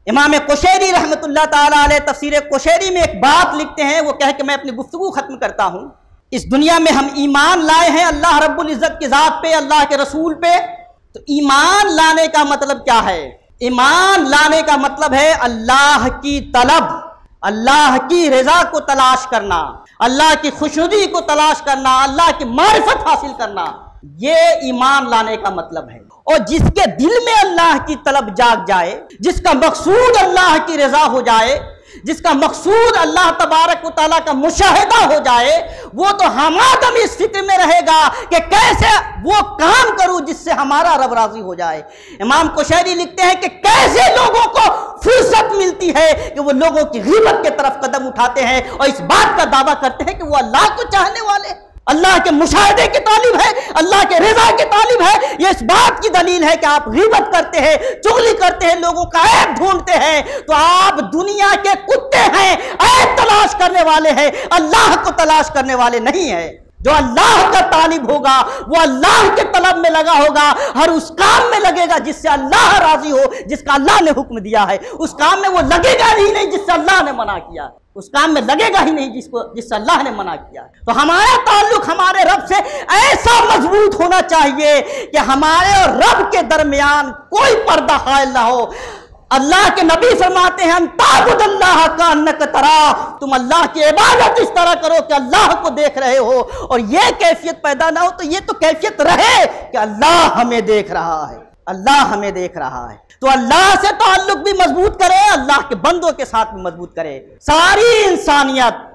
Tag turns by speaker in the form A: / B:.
A: इमाम कुशैरी रहमतुल्लाह ताला अलैह तफसीर कुशैरी में एक बात लिखते हैं, वो कह के मैं अपनी गुफ्तगू खत्म करता हूँ। इस दुनिया में हम ईमान लाए हैं अल्लाह रब्बुल इज़्ज़त की ज़ात पे, अल्लाह के रसूल पे। तो ईमान लाने का मतलब क्या है? ईमान लाने का मतलब है अल्लाह की तलब, अल्लाह की रज़ा को तलाश करना, अल्लाह की खुशनुदी को तलाश करना, अल्लाह की मारिफत हासिल करना। ये ईमान लाने का मतलब है। और जिसके दिल में अल्लाह की तलब जाग जाए, जिसका मकसूद अल्लाह की रज़ा हो जाए, जिसका मकसूद अल्लाह तबारक व तआला का मुशाहिदा हो जाए, वो तो हमादम इस फिक्र में रहेगा कि कैसे वो काम करूं जिससे हमारा रब राजी हो जाए। इमाम कुशैरी लिखते हैं कि कैसे लोगों को फुर्सत मिलती है कि वो लोगों की ग़ीबत की तरफ कदम उठाते हैं और इस बात का दावा करते हैं कि वो अल्लाह को चाहने वाले, अल्लाह के मुशाहिदे की तालिब है, अल्लाह के रिज़ा की तालिब है। ये इस बात की दलील है कि आप ग़ीबत करते हैं, चुगली करते हैं, लोगों का ऐब ढूंढते हैं, तो आप दुनिया के कुत्ते हैं, ऐब तलाश करने वाले हैं, अल्लाह को तलाश करने वाले नहीं हैं। जो अल्लाह का तालिब होगा वो अल्लाह के तलब में लगा होगा, हर उस काम में लगेगा जिससे अल्लाह राजी हो, जिसका अल्लाह ने हुक्म दिया है। उस काम में वो लगेगा ही नहीं जिससे अल्लाह ने मना किया, उस काम में लगेगा ही नहीं जिससे अल्लाह ने मना किया। तो हमारा ताल्लुक हमारे रब से ऐसा मजबूत होना चाहिए कि हमारे और रब के दरमियान कोई पर्दा हायल ना हो। अल्लाह के नबी फरमाते हैं ताबुदल्लाह का अन्नक तरा, तुम अल्लाह की इबादत इस तरह करो कि अल्लाह को देख रहे हो। और ये कैफियत पैदा ना हो तो ये तो कैफियत रहे कि अल्लाह हमें देख रहा है, अल्लाह हमें देख रहा है। तो अल्लाह से ताल्लुक भी मजबूत करे, अल्लाह के बंदों के साथ भी मजबूत करे। सारी इंसानियत